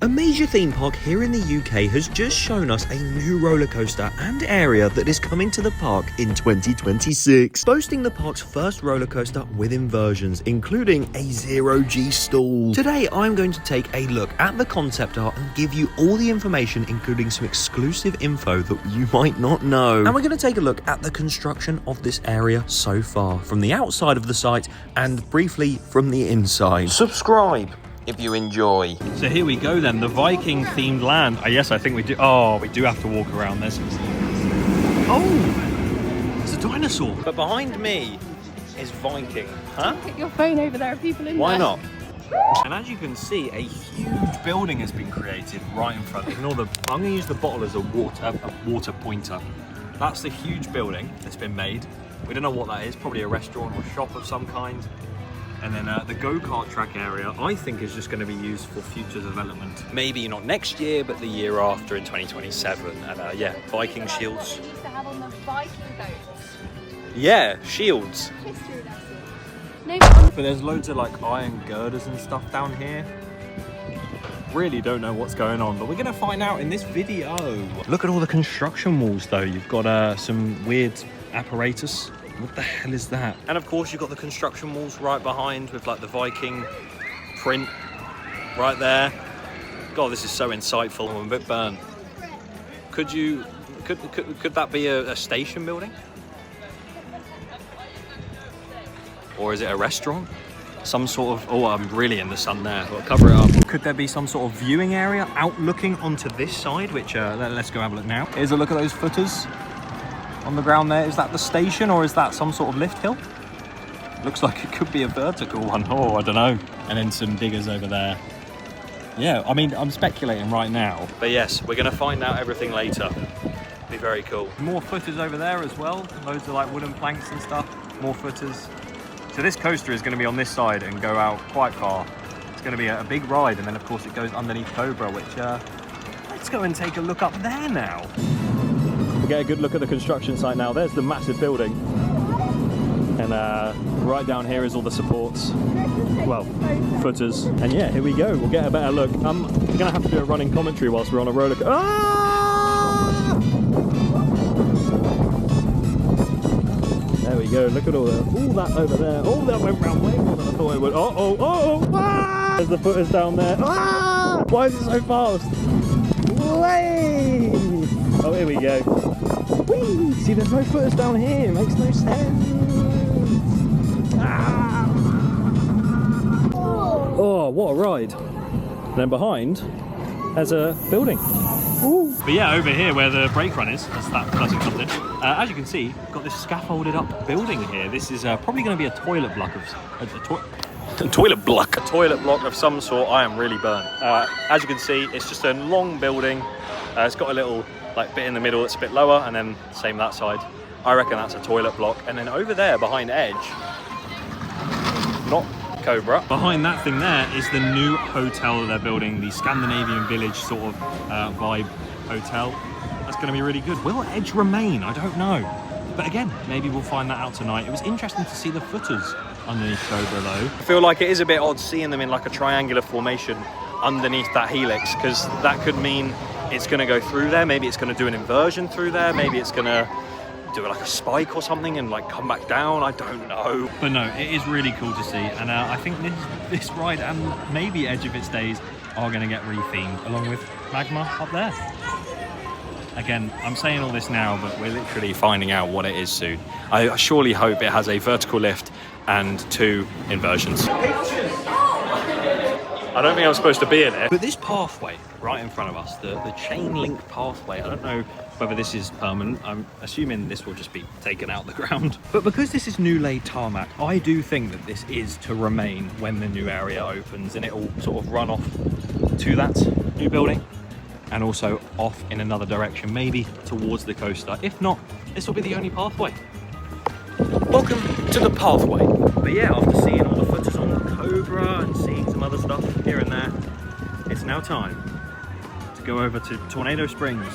A major theme park here in the UK has just shown us a new roller coaster and area that is coming to the park in 2026, boasting the park's first roller coaster with inversions, including a zero-G stall. Today, I'm going to take a look at the concept art and give you all the information, including some exclusive info that you might not know. And we're going to take a look at the construction of this area so far, from the outside of the site and briefly from the inside. Subscribe if you enjoy. So here we go then, the Viking themed land. Yes, I think we do. Oh, we do have to walk around this. Oh, it's a dinosaur. But behind me is Viking. Huh? Put your phone over there, people in Why there. not? And as you can see, a huge building has been created right in front. Ignore the. I'm going to use the bottle as a water pointer. That's the huge building that's been made. We don't know what that is. Probably a restaurant or shop of some kind. And then the go-kart track area, I think, is just going to be used for future development. Maybe not next year, but the year after in 2027. And yeah, Viking shields. We used to have on the Viking boats. Yeah, shields. History lesson. No, but But there's loads of like iron girders and stuff down here. Really don't know what's going on, but we're going to find out in this video. Look at all the construction walls though. You've got some weird apparatus. What the hell is that? And of course you've got the construction walls right behind with like the Viking print right there. God, this is so insightful. I'm a bit burnt. Could that be a station building? Or is it a restaurant? Some sort of, oh, I'm really in the sun there. I'll cover it up. Could there be some sort of viewing area out looking onto this side, which let's go have a look now. Here's a look at those footers on the ground there. Is that the station or is that some sort of lift hill? Looks like it could be a vertical one. Oh, I don't know. And then some diggers over there. Yeah, I mean, I'm speculating right now. But yes, we're going to find out everything later. Be very cool. More footers over there as well. Loads of like wooden planks and stuff. More footers. So this coaster is going to be on this side and go out quite far. It's going to be a big ride, and then of course it goes underneath Cobra, which let's go and take a look up there now. We'll get a good look at the construction site now. There's the massive building, and right down here is all the supports, well, footers. And yeah, here we go. We'll get a better look. I'm going to have to do a running commentary whilst we're on a roller coaster. Ah! There we go, look at all that over there. Oh, that went round way more than I thought it would. Ah! There's the footers down there. Ah! Why is it so fast? Way! Oh, here we go. Whee! See, there's no footers down here. It makes no sense. Ah! Oh, what a ride. And then behind, there's a building. Ooh. But yeah, over here where the brake run is, as that person comes in, as you can see, we've got this scaffolded up building here. This is probably going to be a toilet block of a toilet block of some sort. I am really burnt. As you can see, it's just a long building. It's got a little like bit in the middle that's a bit lower, and then same that side. I reckon that's a toilet block. And then over there behind Edge, not Cobra. Behind that thing there is the new hotel that they're building, the Scandinavian Village sort of vibe hotel. That's going to be really good. Will Edge remain? I don't know. But again, maybe we'll find that out tonight. It was interesting to see the footers underneath Cobra though. I feel like it is a bit odd seeing them in like a triangular formation underneath that helix, because that could mean it's going to go through there. Maybe it's going to do an inversion through there. Maybe it's going to do like a spike or something and like come back down. I don't know. But no, it is really cool to see, and I think this ride and maybe Edge of its days are going to get rethemed along with Magma up there. Again, I'm saying all this now, but we're literally finding out what it is soon. I surely hope it has a vertical lift and 2 inversions. I don't think I'm supposed to be in it. But this pathway right in front of us, the chain link pathway, I don't know whether this is permanent. I'm assuming this will just be taken out the ground. But because this is new laid tarmac, I do think that this is to remain when the new area opens, and it will sort of run off to that new building and also off in another direction, maybe towards the coaster. If not, this will be the only pathway. Welcome to the pathway. But yeah, after seeing all the footers on the Cobra and seeing some other stuff here and there, it's now time to go over to Tornado Springs.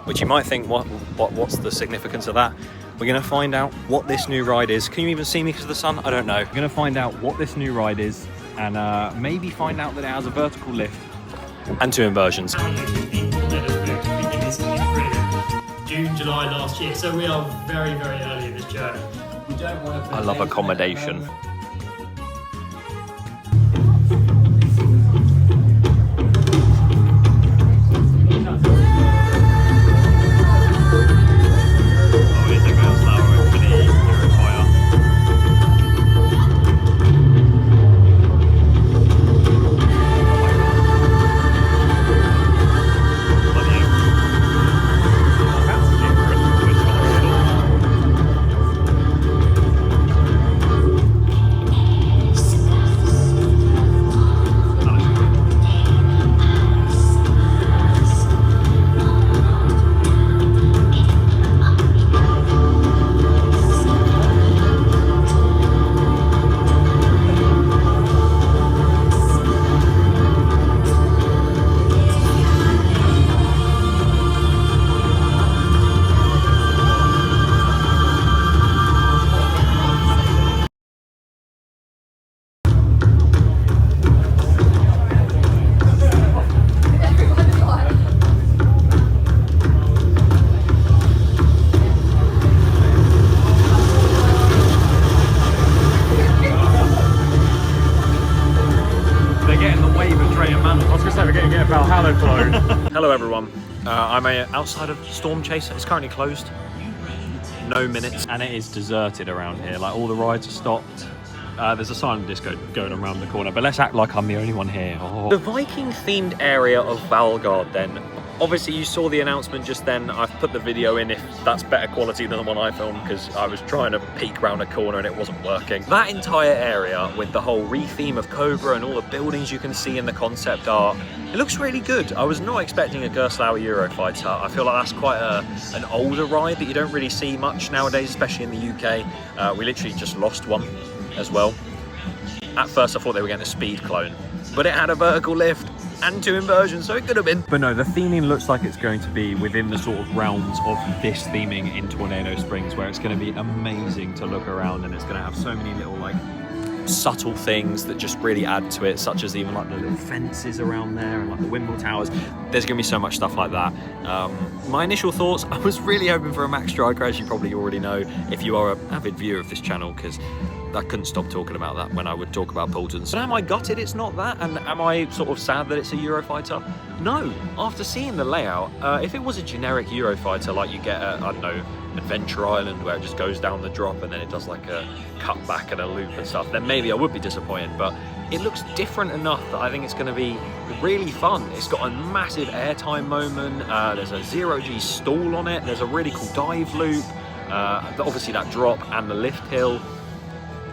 Which you might think, what's the significance of that? We're going to find out what this new ride is. Can you even see me because of the sun? I don't know. We're going to find out what this new ride is, and maybe find out that it has a vertical lift and 2 inversions. June, July last year, so we are very, very early in this journey. We don't want to. I love accommodation. Hello everyone, I'm outside of Storm Chaser. It's currently closed, no minutes, and it is deserted around here. Like all the rides are stopped. There's a silent disco going around the corner, but let's act like I'm the only one here. Oh. The Viking themed area of Valgard then. Obviously you saw the announcement just then. I've put the video in if that's better quality than the one I filmed because I was trying to peek around a corner and it wasn't working. That entire area with the whole re-theme of Cobra and all the buildings you can see in the concept art, it looks really good. I was not expecting a Gerstlauer Eurofighter. I feel like that's quite an older ride that you don't really see much nowadays, especially in the UK. We literally just lost one as well. At first I thought they were getting a speed clone, but it had a vertical lift and 2 inversions, so it could have been. But no, the theming looks like it's going to be within the sort of realms of this theming in Tornado Springs, where it's going to be amazing to look around, and it's going to have so many little like subtle things that just really add to it, such as even like the little fences around there and like the windmill towers. There's gonna be so much stuff like that. My initial thoughts, I was really hoping for a Max Striker, as you probably already know if you are an avid viewer of this channel, because I couldn't stop talking about that when I would talk about Paultons. But am I gutted it's not that? And am I sort of sad that it's a Eurofighter? No. After seeing the layout, if it was a generic Eurofighter like you get at, I don't know, Adventure Island, where it just goes down the drop and then it does like a cut back and a loop and stuff, then maybe I would be disappointed. But it looks different enough that I think it's going to be really fun. It's got a massive airtime moment. There's a 0G stall on it. There's a really cool dive loop. Obviously that drop and the lift hill.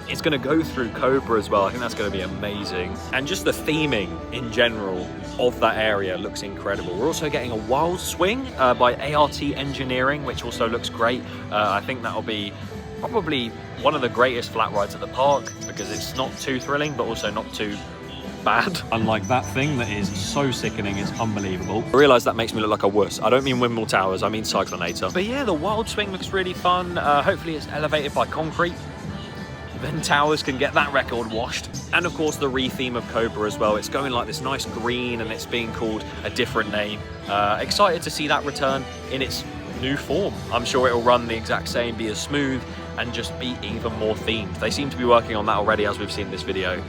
It's going to go through Cobra as well. I think that's going to be amazing. And just the theming in general of that area looks incredible. We're also getting a wild swing by ART Engineering, which also looks great. I think that'll be probably one of the greatest flat rides at the park because it's not too thrilling, but also not too bad. Unlike that thing that is so sickening, it's unbelievable. I realise that makes me look like a wuss. I don't mean windmill towers, I mean Cyclonator. But yeah, the wild swing looks really fun. Hopefully it's elevated by concrete. Then towers can get that record washed. And of course the re-theme of Cobra as well. It's going like this nice green and it's being called a different name. Excited to see that return in its new form. I'm sure it'll run the exact same, be as smooth and just be even more themed. They seem to be working on that already, as we've seen in this video.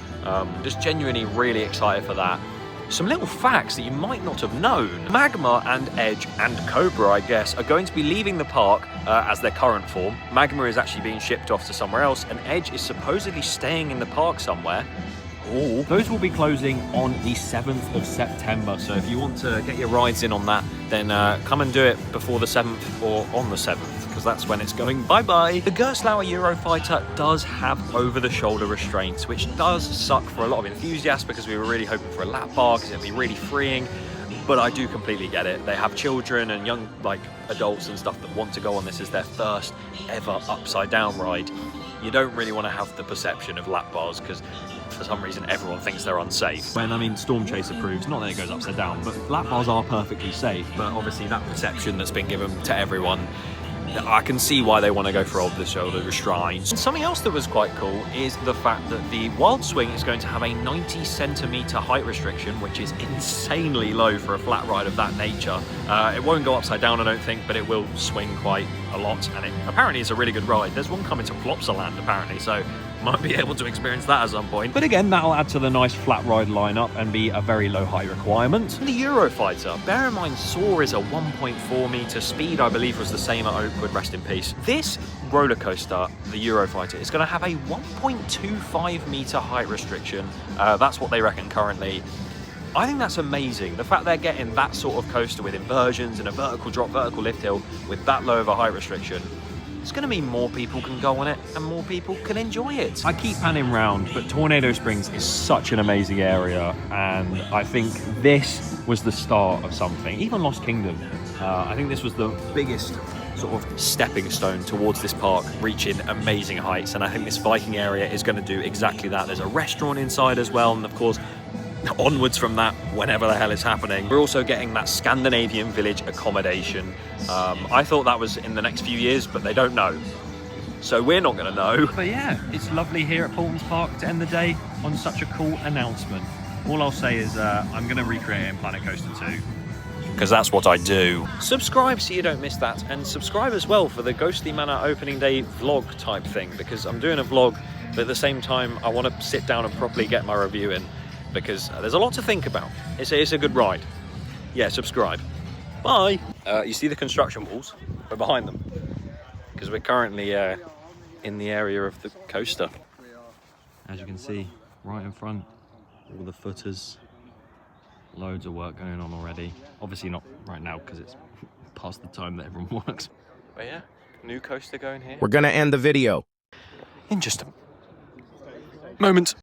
Just genuinely really excited for that. Some little facts that you might not have known. Magma and Edge and Cobra, I guess, are going to be leaving the park as their current form. Magma is actually being shipped off to somewhere else, and Edge is supposedly staying in the park somewhere. Ooh. Those will be closing on the 7th of September, so if you want to get your rides in on that, then come and do it before the 7th or on the 7th, because that's when it's going bye-bye. The Gerstlauer Eurofighter does have over-the-shoulder restraints, which does suck for a lot of enthusiasts because we were really hoping for a lap bar because it'd be really freeing. But I do completely get it. They have children and young adults and stuff that want to go on this as their first ever upside down ride. You don't really want to have the perception of lap bars because for some reason everyone thinks they're unsafe. When, I mean, Storm Chaser proves, not that it goes upside down, but lap bars are perfectly safe. But obviously that perception that's been given to everyone I can see why they want to go for over-the-shoulder restraints. And something else that was quite cool is the fact that the Wild Swing is going to have a 90 centimeter height restriction, which is insanely low for a flat ride of that nature. It won't go upside down, I don't think, but it will swing quite a lot, and it apparently is a really good ride. There's one coming to Plopsaland apparently, so might be able to experience that at some point. But again, that'll add to the nice flat ride lineup and be a very low height requirement. And the Eurofighter, bear in mind Soar is a 1.4 meter speed, I believe was the same at Oakwood, rest in peace. This roller coaster, the Eurofighter, is going to have a 1.25 meter height restriction. That's what they reckon currently. I think that's amazing. The fact they're getting that sort of coaster with inversions and a vertical drop, vertical lift hill with that low of a height restriction, it's going to mean more people can go on it and more people can enjoy it. I keep panning round, but Tornado Springs is such an amazing area, and I think this was the start of something. Even Lost Kingdom, I think this was the biggest sort of stepping stone towards this park reaching amazing heights, and I think this Viking area is going to do exactly that. There's a restaurant inside as well, and of course onwards from that, whenever the hell is happening, we're also getting that Scandinavian village accommodation. I thought that was in the next few years, but they don't know, so we're not going to know. But yeah, it's lovely here at Paultons Park to end the day on such a cool announcement. All I'll say is I'm going to recreate it in Planet Coaster 2, because that's what I do. Subscribe so you don't miss that, and subscribe as well for the Ghostly Manor opening day vlog type thing, because I'm doing a vlog, but at the same time I want to sit down and properly get my review in, because there's a lot to think about. It's a good ride. Yeah, subscribe. Bye. You see the construction walls? We're behind them, because we're currently in the area of the coaster. As you can see, right in front, all the footers. Loads of work going on already. Obviously not right now, because it's past the time that everyone works. But yeah, new coaster going here. We're gonna end the video in just a moment.